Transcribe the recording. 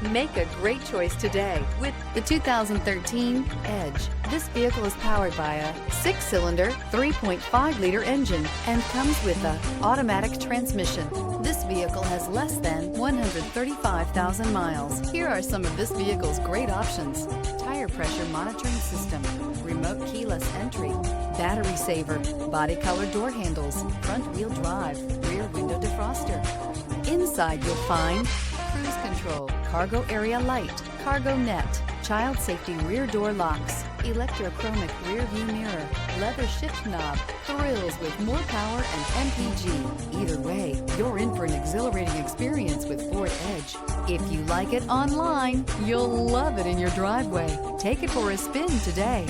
Make a great choice today with the 2013 Edge. This vehicle is powered by a 6-cylinder, 3.5-liter engine and comes with an automatic transmission. This vehicle has less than 135,000 miles. Here are some of this vehicle's great options: tire pressure monitoring system, remote keyless entry, battery saver, body color door handles, front wheel drive, rear window defroster. Inside you'll find cruise control, cargo area light, cargo net, child safety rear door locks, electrochromic rear view mirror, leather shift knob, thrills with more power and MPG. Either way, you're in for an exhilarating experience with Ford Edge. If you like it online, you'll love it in your driveway. Take it for a spin today.